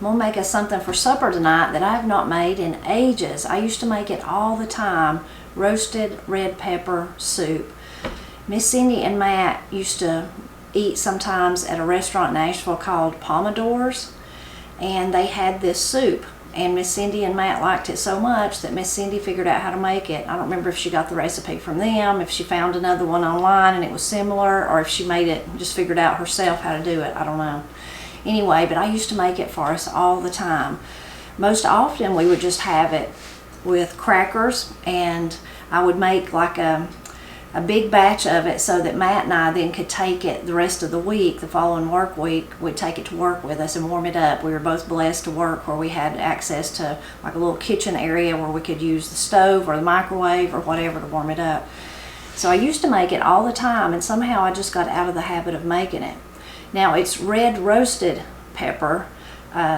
I'm gonna make us something for supper tonight that I have not made in ages. I used to make it all the time, roasted red pepper soup. Miss Cindy and Matt used to eat sometimes at a restaurant in Nashville called Pomodoro's, and they had this soup, and Miss Cindy and Matt liked it so much that Miss Cindy figured out how to make it. I don't remember if she got the recipe from them, if she found another one online and it was similar, or if she made it, just figured out herself how to do it. I don't know. Anyway, but I used to make it for us all the time. Most often we would just have it with crackers, and I would make like a big batch of it so that Matt and I then could take it the rest of the week, the following work week. We'd take it to work with us and warm it up. We were both blessed to work where we had access to like a little kitchen area where we could use the stove or the microwave or whatever to warm it up. So I used to make it all the time, and somehow I just got out of the habit of making it. Now it's red roasted pepper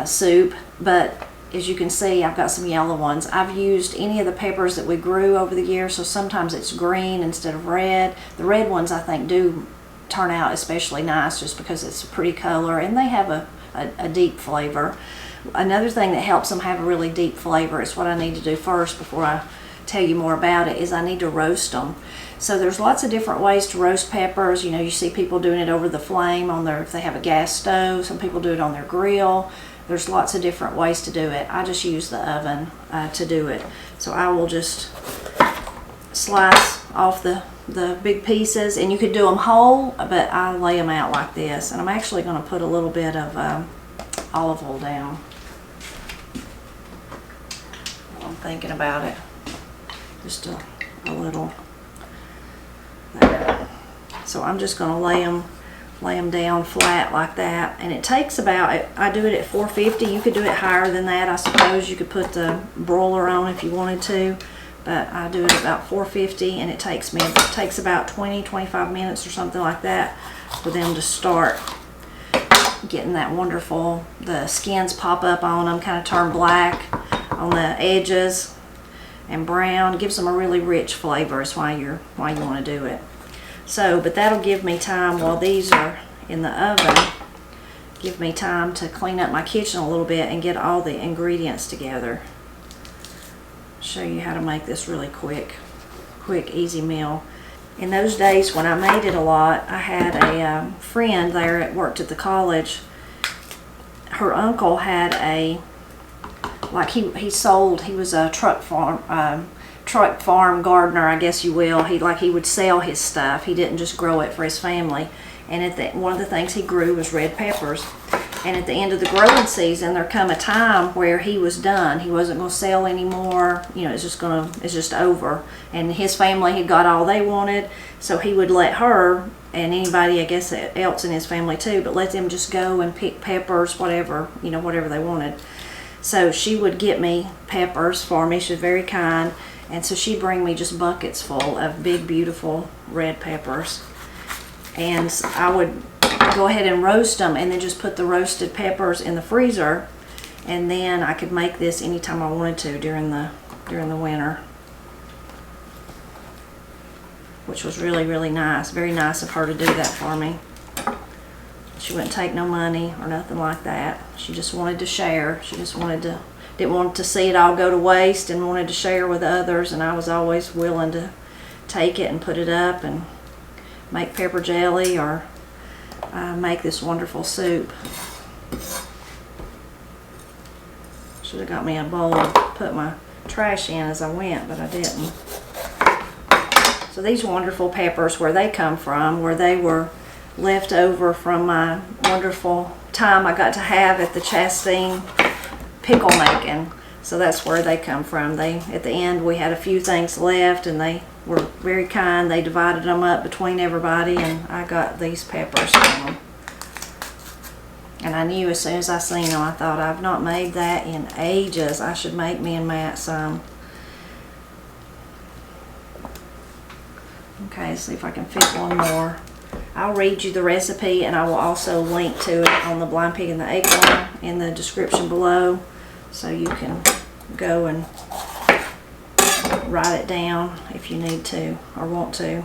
soup, but as you can see, I've got some yellow ones. I've used any of the peppers that we grew over the years, so sometimes it's green instead of red. The red ones I think do turn out especially nice just because it's a pretty color, and they have a deep flavor. Another thing that helps them have a really deep flavor, is what I need to do first before I tell you more about it, is I need to roast them. So there's lots of different ways to roast peppers. You know, you see people doing it over the flame on their, if they have a gas stove. Some people do it on their grill. There's lots of different ways to do it. I just use the oven to do it. So I will just slice off the big pieces, and you could do them whole, but I lay them out like this. And I'm actually going to put a little bit of olive oil down while I'm thinking about it. Just a little there. So I'm just going to lay them down flat like that, and it takes about, I do it at 450. You could do it higher than that, I suppose. You could put the broiler on if you wanted to, but I do it at about 450, and it takes about 20-25 minutes or something like that for them to start getting that wonderful, the skins pop up on them, kind of turn black on the edges and brown. It gives them a really rich flavor. Is why you want to do it. So, but that'll give me time while these are in the oven, give me time to clean up my kitchen a little bit and get all the ingredients together. Show you how to make this really quick, easy meal. In those days when I made it a lot, I had a friend there that worked at the college. Her uncle had a, like he was a truck farm gardener, I guess you will. He would sell his stuff. He didn't just grow it for his family. And one of the things he grew was red peppers. And at the end of the growing season, there come a time where he was done. He wasn't going to sell anymore. You know, it's just over. And his family had got all they wanted, so he would let her and anybody, I guess, else in his family too, but let them just go and pick peppers, whatever they wanted. So she would get me peppers for me. She was very kind. And so she'd bring me just buckets full of big, beautiful red peppers. And I would go ahead and roast them, and then just put the roasted peppers in the freezer. And then I could make this anytime I wanted to during the winter, which was really, really nice. Very nice of her to do that for me. She wouldn't take no money or nothing like that. She just wanted to share. She just didn't want to see it all go to waste, and wanted to share with others. And I was always willing to take it and put it up and make pepper jelly or make this wonderful soup. Should have got me a bowl to put my trash in as I went, but I didn't. So these wonderful peppers, where they come from, where they were left over from my wonderful time I got to have at the Chastain pickle making. So that's where they come from. At the end, we had a few things left, and they were very kind. They divided them up between everybody, and I got these peppers from them. And I knew as soon as I seen them, I thought, I've not made that in ages. I should make me and Matt some. Okay, let's see if I can fit one more. I'll read you the recipe, and I will also link to it on the Blind Pig and the Acorn in the description below, so you can go and write it down if you need to or want to.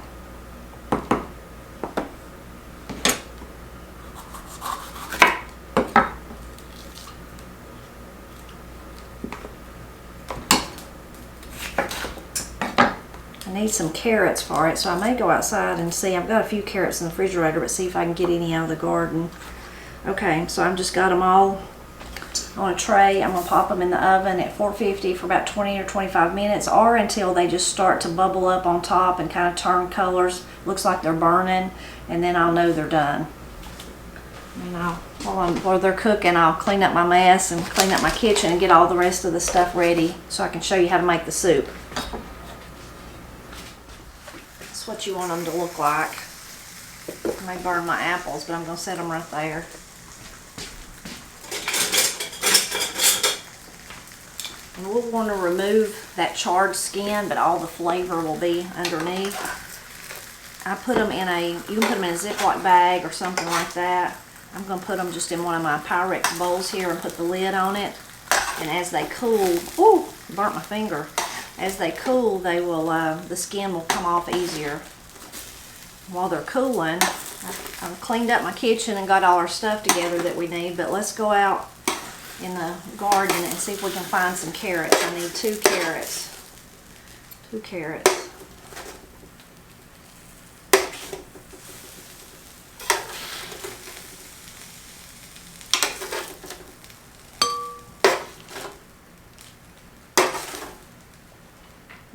I need some carrots for it, so I may go outside and see. I've got a few carrots in the refrigerator, but see if I can get any out of the garden. Okay, so I've just got them all on a tray. I'm going to pop them in the oven at 450 for about 20 or 25 minutes, or until they just start to bubble up on top and kind of turn colors. Looks like they're burning, and then I'll know they're done. And while they're cooking, I'll clean up my mess and clean up my kitchen and get all the rest of the stuff ready so I can show you how to make the soup. That's what you want them to look like. I may burn my apples, but I'm going to set them right there. And we'll want to remove that charred skin, but all the flavor will be underneath. I put them in you can put them in a Ziploc bag or something like that. I'm going to put them just in one of my Pyrex bowls here and put the lid on it. And as they cool, ooh, burnt my finger. As they cool, they will, the skin will come off easier. While they're cooling, I've cleaned up my kitchen and got all our stuff together that we need, but let's go out in the garden and see if we can find some carrots. I need 2 carrots. 2 carrots.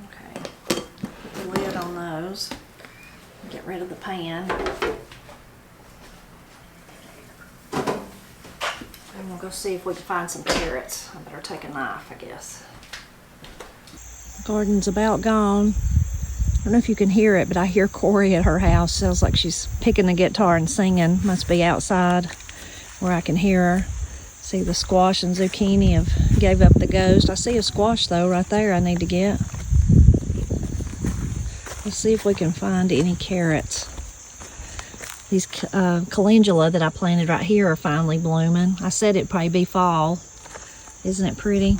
Okay, put the lid on those. Get rid of the pan. And we'll go see if we can find some carrots. I better take a knife, I guess. The garden's about gone. I don't know if you can hear it, but I hear Corey at her house. Sounds like she's picking the guitar and singing. Must be outside where I can hear her. See, the squash and zucchini have gave up the ghost. I see a squash though right there I need to get. Let's see if we can find any carrots. These calendula that I planted right here are finally blooming. I said it'd probably be fall. Isn't it pretty?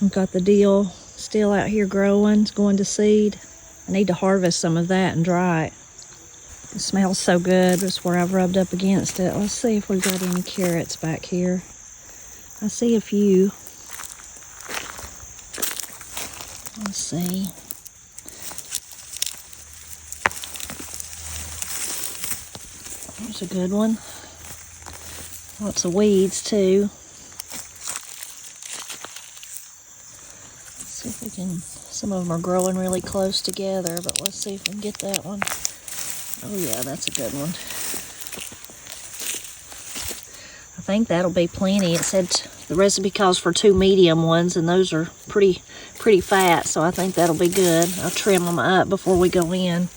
I've got the dill still out here growing. It's going to seed. I need to harvest some of that and dry it. It smells so good. That's where I've rubbed up against it. Let's see if we've got any carrots back here. I see a few. Let's see. There's a good one. Lots of weeds too. Let's see if we can, some of them are growing really close together, but let's see if we can get that one. Oh yeah, that's a good one. I think that'll be plenty. It said the recipe calls for 2 medium ones, and those are pretty fat, so I think that'll be good. I'll trim them up before we go in.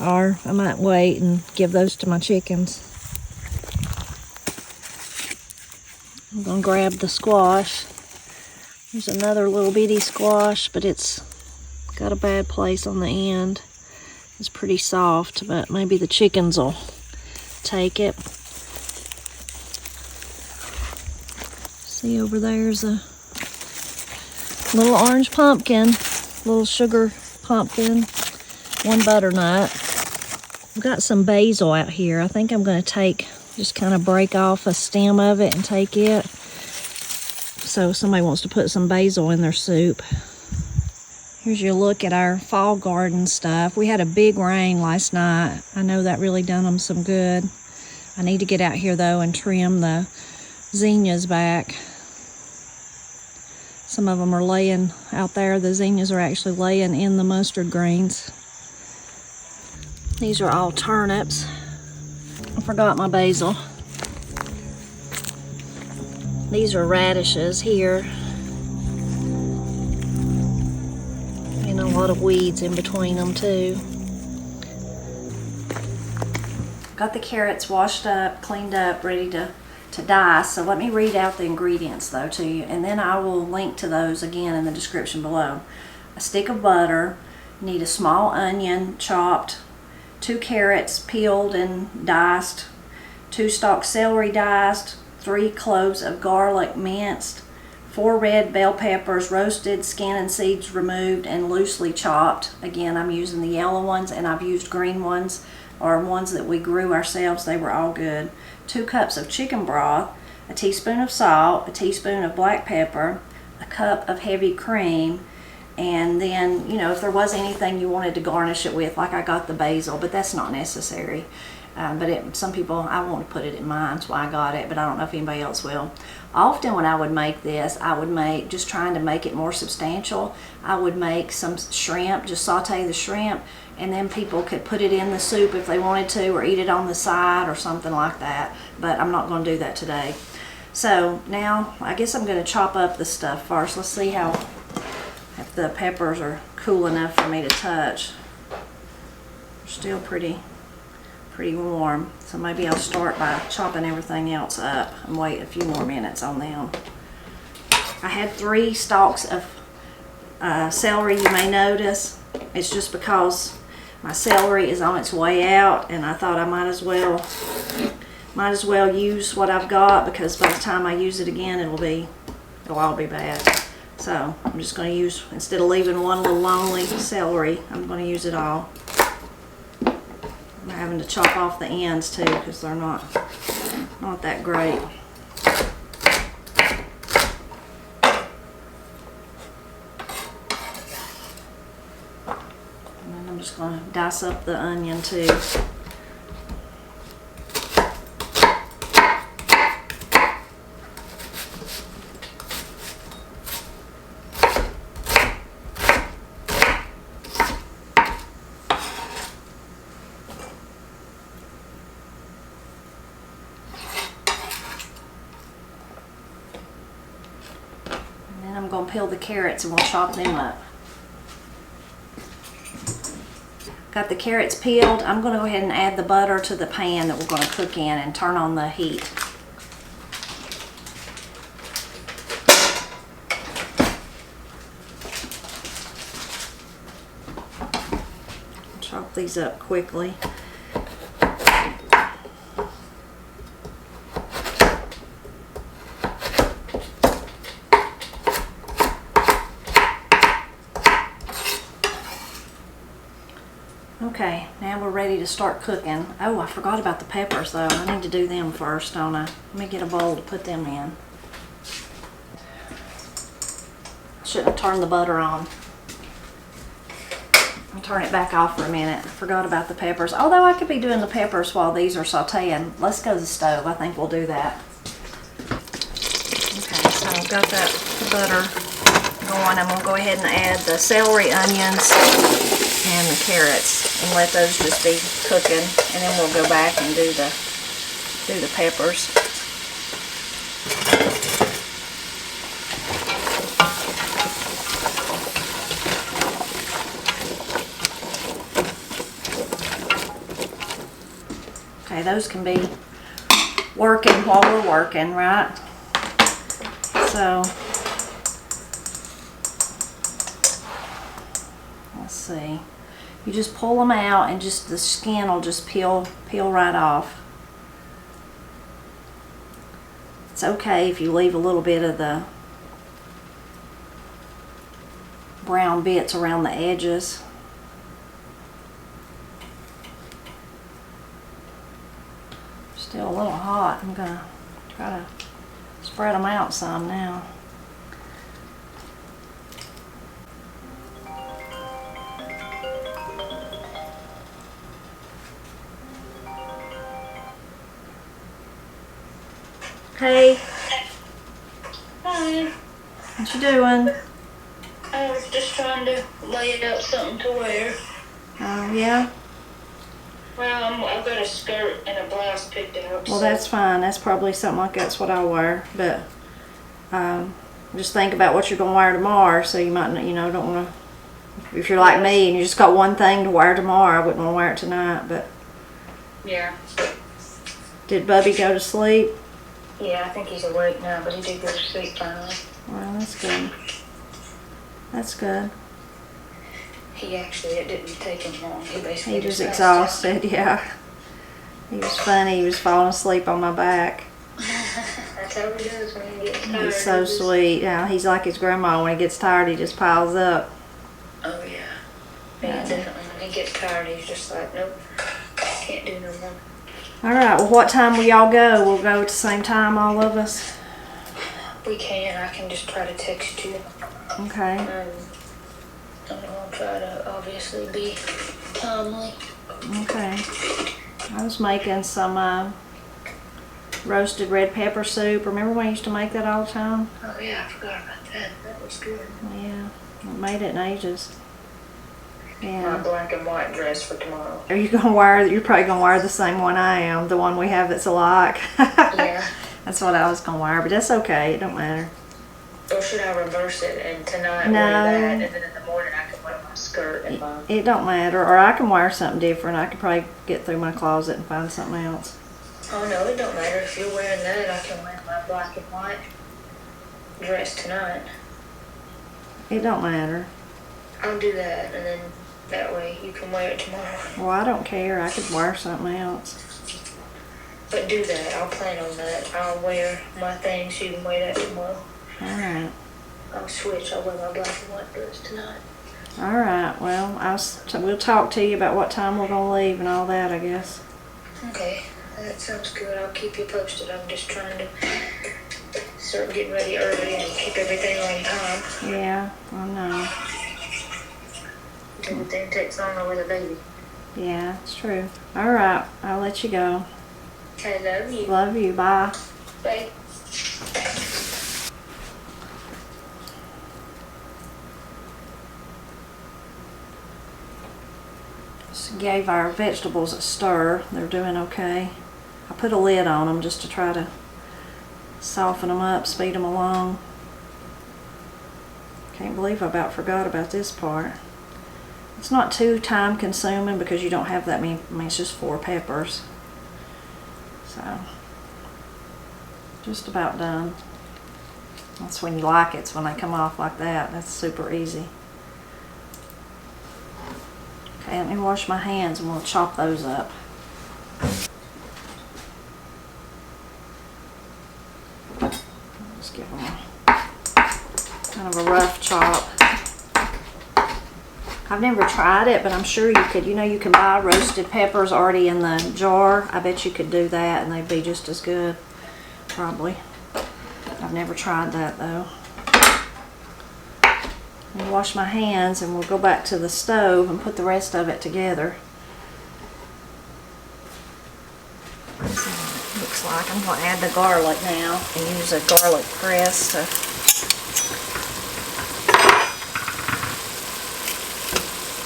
Or I might wait and give those to my chickens. I'm going to grab the squash. There's another little bitty squash, but it's got a bad place on the end. It's pretty soft, but maybe the chickens will take it. See, over there's a little orange pumpkin, little sugar pumpkin, 1 butternut. I've got some basil out here. I think I'm going to just kind of break off a stem of it and take it. So if somebody wants to put some basil in their soup. Here's your look at our fall garden stuff. We had a big rain last night. I know that really done them some good. I need to get out here though and trim the zinnias back. Some of them are laying out there. The zinnias are actually laying in the mustard greens. These are all turnips. I forgot my basil. These are radishes here. And a lot of weeds in between them too. Got the carrots washed up, cleaned up, ready to dice. So let me read out the ingredients though to you, and then I will link to those again in the description below. A stick of butter, you need a small onion chopped, 2 carrots peeled and diced, 2 stalks celery diced, 3 cloves of garlic minced, 4 red bell peppers roasted, skin and seeds removed and loosely chopped. Again, I'm using the yellow ones, and I've used green ones or ones that we grew ourselves. They were all good. 2 cups of chicken broth, a teaspoon of salt, a teaspoon of black pepper, a cup of heavy cream, and then, you know, if there was anything you wanted to garnish it with, like I got the basil, but that's not necessary. But some people, I want to put it in mine, that's why I got it, but I don't know if anybody else will. Often when I would make this, I would make, just trying to make it more substantial, I would make some shrimp, just saute the shrimp, and then people could put it in the soup if they wanted to, or eat it on the side or something like that, but I'm not going to do that today. So now, I guess I'm going to chop up the stuff first. Let's see how, if the peppers are cool enough for me to touch. They're still pretty warm, so maybe I'll start by chopping everything else up and wait a few more minutes on them. I had 3 stalks of celery. You may notice it's just because my celery is on its way out, and I thought I might as well use what I've got, because by the time I use it again it'll all be bad. So I'm just going to use, instead of leaving one little lonely celery, I'm going to use it all. I'm having to chop off the ends too, because they're not that great. And then I'm just going to dice up the onion too. I'm going to peel the carrots and we'll chop them up. Got the carrots peeled. I'm going to go ahead and add the butter to the pan that we're going to cook in and turn on the heat. Chop these up quickly. Okay, now we're ready to start cooking. Oh, I forgot about the peppers though. I need to do them first, don't I? Let me get a bowl to put them in. Shouldn't have turned the butter on. I'll turn it back off for a minute. I forgot about the peppers. Although I could be doing the peppers while these are sauteing. Let's go to the stove. I think we'll do that. Okay, so I've got that butter going. I'm going to go ahead and add the celery, onions, and the carrots, and let those just be cooking, and then we'll go back and do the peppers. Okay, those can be working while we're working, right? So let's see. You just pull them out, and just the skin will just peel right off. It's okay if you leave a little bit of the brown bits around the edges. Still a little hot. I'm gonna try to spread them out some now. Hey. Hi. What you doing? I was just trying to lay out something to wear. Oh, yeah? Well, I've got a skirt and a blouse picked out. Well, that's fine. That's probably something like that's what I wear. But just think about what you're going to wear tomorrow. So you might, don't want to, if you're like me and you just got one thing to wear tomorrow, I wouldn't want to wear it tonight. But yeah. Did Bubby go to sleep? Yeah, I think he's awake now, but he did go to sleep finally. Well, that's good. That's good. It didn't take him long. He was exhausted, yeah. He was funny. He was falling asleep on my back. That's how he does when he gets tired. He's so sweet. Yeah, he's like his grandma. When he gets tired, he just piles up. Oh, yeah. Yeah, definitely. When he gets tired, he's just like, nope, can't do no more. All right, well, what time will y'all go? We'll go at the same time, all of us? We can. I can just try to text you. Okay. I'm gonna try to obviously be timely. Okay. I was making some roasted red pepper soup. Remember when I used to make that all the time? Oh yeah, I forgot about that. That was good. Yeah, I made it in ages. Yeah. My black and white dress for tomorrow. Are you gonna wear? You're probably gonna wear the same one I am, the one we have that's alike. Yeah. That's what I was gonna wear, but that's okay. It don't matter. Or should I reverse it and tonight No. wear that, and then in the morning I can wear my skirt and my... It don't matter. Or I can wear something different. I could probably get through my closet and find something else. Oh no, it don't matter. If you're wearing that, I can wear my black and white dress tonight. It don't matter. I'll do that, and then that way you can wear it tomorrow. Well, I don't care. I could wear something else. But do that. I'll plan on that. I'll wear my thing so you can wear that tomorrow. All right. I'll switch. I'll wear my black and white dress tonight. All right. Well, we'll talk to you about what time we're gonna leave and all that, I guess. Okay. That sounds good. I'll keep you posted. I'm just trying to start getting ready early and keep everything on time. Yeah, I know. Everything takes longer with a baby. Yeah, it's true. All right. I'll let you go. I love you. Love you. Bye. Bye. Just gave our vegetables a stir. They're doing okay. I put a lid on them just to try to soften them up, speed them along. Can't believe I about forgot about this part. It's not too time consuming because you don't have that many. I mean, it's just 4 peppers. So, just about done. That's when you like it. It's when they come off like that. That's super easy. Okay, let me wash my hands and we'll chop those up. Just give them kind of a rough chop. I've never tried it, but I'm sure you could. You know, you can buy roasted peppers already in the jar. I bet you could do that and they'd be just as good, probably. I've never tried that though. Let me wash my hands and we'll go back to the stove and put the rest of it together. Let's see what it looks like. I'm going to add the garlic now and use a garlic press to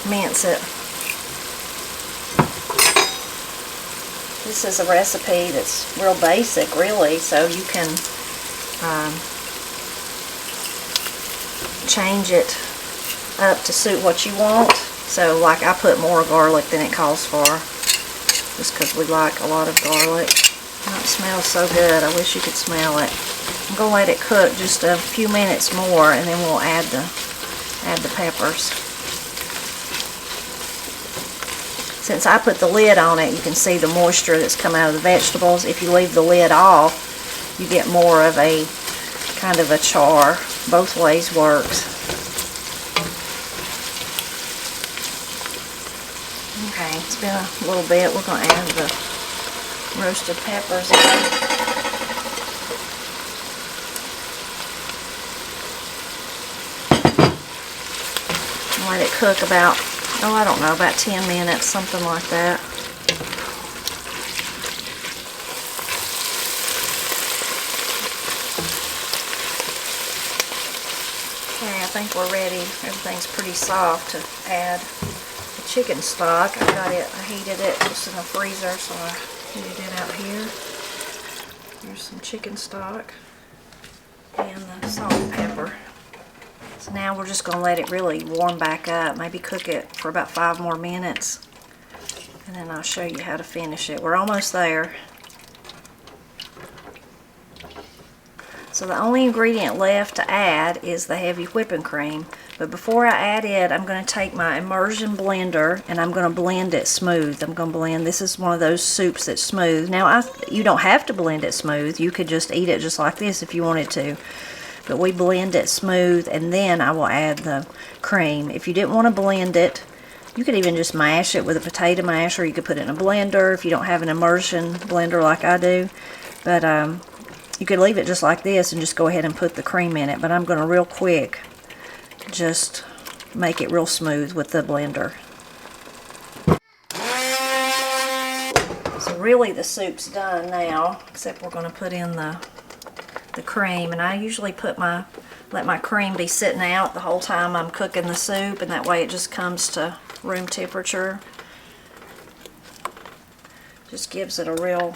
mince it. This is a recipe that's real basic, really, so you can change it up to suit what you want. So, like, I put more garlic than it calls for, just because we like a lot of garlic. Oh, it smells so good. I wish you could smell it. I'm gonna let it cook just a few minutes more, and then we'll add the peppers. Since I put the lid on it, you can see the moisture that's come out of the vegetables. If you leave the lid off, you get more of a kind of a char. Both ways works. Okay, it's been a little bit. We're going to add the roasted peppers in. Let it cook about, oh, I don't know, about 10 minutes, something like that. Okay, I think we're ready. Everything's pretty soft to add the chicken stock. I heated it just in the freezer, so I heated it out here. There's some chicken stock and the salt and pepper. So now we're just going to let it really warm back up. Maybe cook it for about 5 more minutes. And then I'll show you how to finish it. We're almost there. So the only ingredient left to add is the heavy whipping cream. But before I add it, I'm going to take my immersion blender and I'm going to blend it smooth. I'm going to blend, this is one of those soups that's smooth. Now, you don't have to blend it smooth. You could just eat it just like this if you wanted to. But we blend it smooth and then I will add the cream. If you didn't want to blend it, You could even just mash it with a potato masher. You could put it in a blender if you don't have an immersion blender like I do. But you could leave it just like this and just go ahead and put the cream in it. But I'm going to real quick just make it real smooth with the blender. So really the soup's done now, except we're going to put in the cream. And I usually let my cream be sitting out the whole time I'm cooking the soup, and that way it just comes to room temperature. Just gives it a real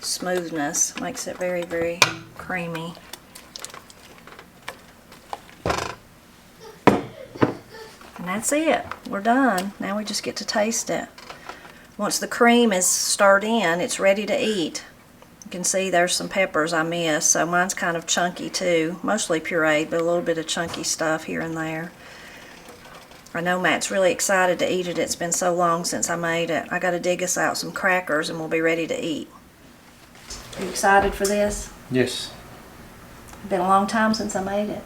smoothness, makes it very, very creamy. And that's it. We're done. Now we just get to taste it. Once the cream is stirred in, it's ready to eat. You can see there's some peppers I missed, so mine's kind of chunky too. Mostly pureed, but a little bit of chunky stuff here and there. I know Matt's really excited to eat it. It's been so long since I made it. I got to dig us out some crackers and we'll be ready to eat. Are you excited for this? Yes. It's been a long time since I made it.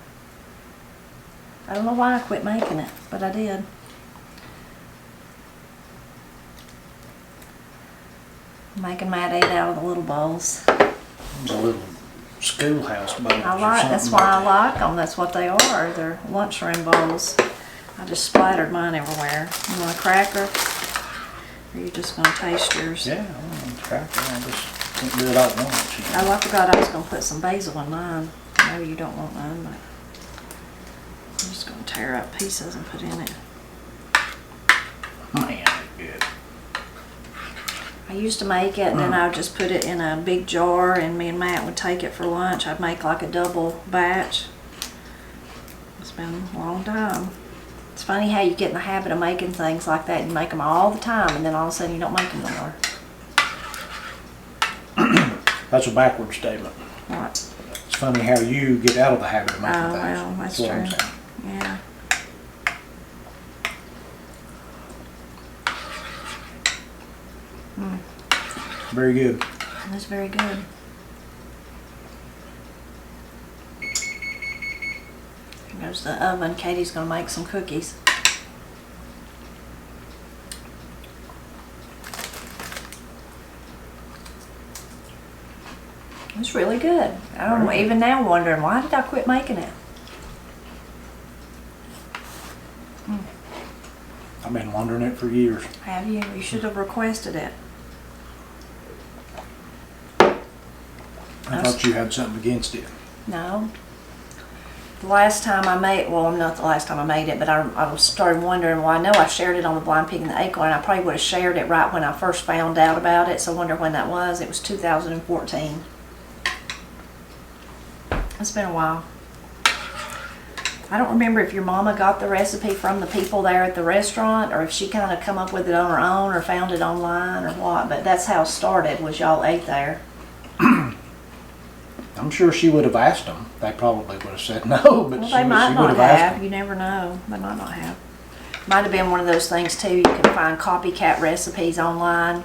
I don't know why I quit making it, but I did. Making Matt eat out of the little bowls. It's a little schoolhouse bowl. That's why I like them. That's what they are. They're lunchroom bowls. I just splattered mine everywhere. You want a cracker? Or are you just going to taste yours? Yeah, I want a cracker. I just can't do it all at once. You know. Oh, I forgot I was going to put some basil in mine. I know you don't want none, but I'm just going to tear up pieces and put in it. Man, it's good. I used to make it and then I would just put it in a big jar and me and Matt would take it for lunch. I'd make like a double batch. It's been a long time. It's funny how you get in the habit of making things like that. You make them all the time and then all of a sudden you don't make them no more. That's a backward statement. What? It's funny how you get out of the habit of making things. Well, that's what I'm true. saying. Yeah. Very good. That's very good. Here goes the oven. Katie's going to make some cookies. It's really good. I don't know, even now wondering, why did I quit making it? I've been wondering it for years. Have you? You should have requested it. I thought you had something against it. No. The last time I made, well, not the last time I made it, but I started wondering, well, I know I shared it on the Blind Pig and the Acorn. I probably would have shared it right when I first found out about it, so I wonder when that was. It was 2014. It's been a while. I don't remember if your mama got the recipe from the people there at the restaurant or if she kind of come up with it on her own or found it online or what, but that's how it started, was y'all ate there. I'm sure she would have asked them. They probably would have said no, but Well, she they might would not have asked have. them. You never know. They might not have. Might have been one of those things too. You can find copycat recipes online.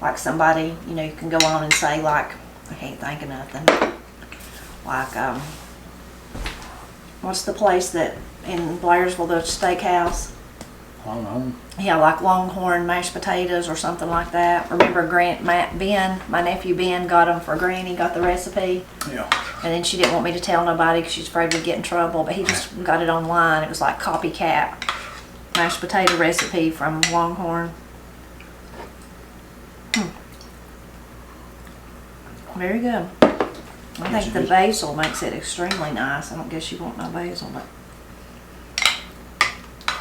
Like somebody, you know, you can go on and say like, I can't think of nothing. Like, what's the place that in Blairsville, the steakhouse? I don't know. Yeah, like Longhorn mashed potatoes or something like that. Remember my nephew Ben got them for Granny, got the recipe. Yeah. And then she didn't want me to tell nobody because she's afraid we'd get in trouble. But he just got it online. It was like copycat mashed potato recipe from Longhorn. Very good. I think the basil makes it extremely nice. I don't guess you want no basil, but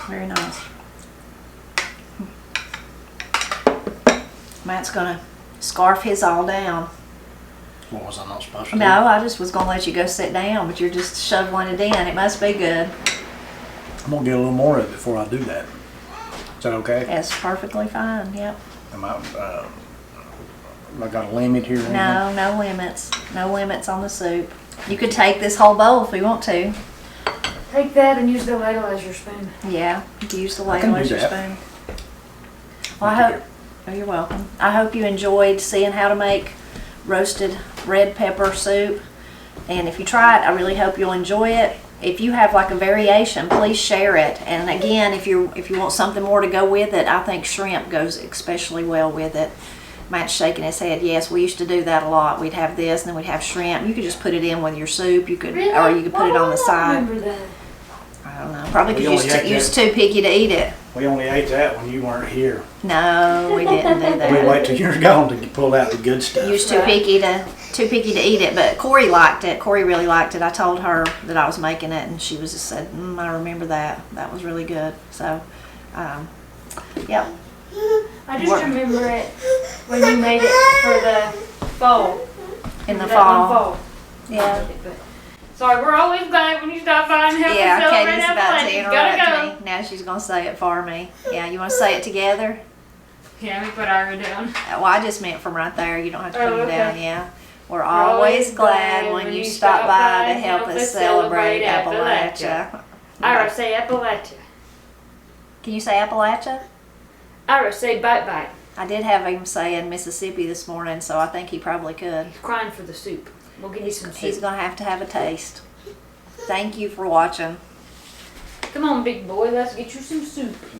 very nice. Matt's gonna scarf his all down. What was I not supposed to do? No, I just was gonna let you go sit down, but you're just shoveling it in. It must be good. I'm going to get a little more of it before I do that. Is that okay? That's perfectly fine, yep. Am I got a limit here? or No, no limits. No limits on the soup. You could take this whole bowl if you want to. Take that and use the ladle as your spoon. Yeah, you can use the I can ladle as do your that. spoon. Well, I hope, oh, you're welcome. I hope you enjoyed seeing how to make roasted red pepper soup. And if you try it, I really hope you'll enjoy it. if you have like a variation, please share it. And again, if you want something more to go with it, I think shrimp goes especially well with it. Matt's shaking his head. Yes, we used to do that a lot. We'd have this, and then we'd have shrimp. You could just put it in with your soup. You could, Really? or you could put it on the I side. remember that. I don't know. Probably We because only you ate was too picky to eat it. We only ate that when you weren't here. No, we didn't do We that. wait till you're gone to pull out the good stuff. You was too picky to eat it. But Corey liked it. Corey really liked it. I told her that I was making it, and she was just said, "I remember that. That was really good." So, yeah. I just remember it when you made it for the fall. In the That one fall. Yeah. Sorry, we're always glad when you stop by and help us Yeah, celebrate Katie's about to Appalachia. Gotta interrupt go. me. Now she's going to say it for me. Yeah, you want to say it together? Yeah, we put Ira down. Well, I just meant from right there. You don't have to put Oh, them down. okay. Yeah. We're always glad when you stop by to help us celebrate Appalachia. Ira, say Appalachia. Can you say Appalachia? Ira, say bite bite. I did have him saying Mississippi this morning, so I think he probably could. He's crying for the soup. We'll get you some He's soup. going to have a taste. Thank you for watching. Come on, big boy, let's get you some soup.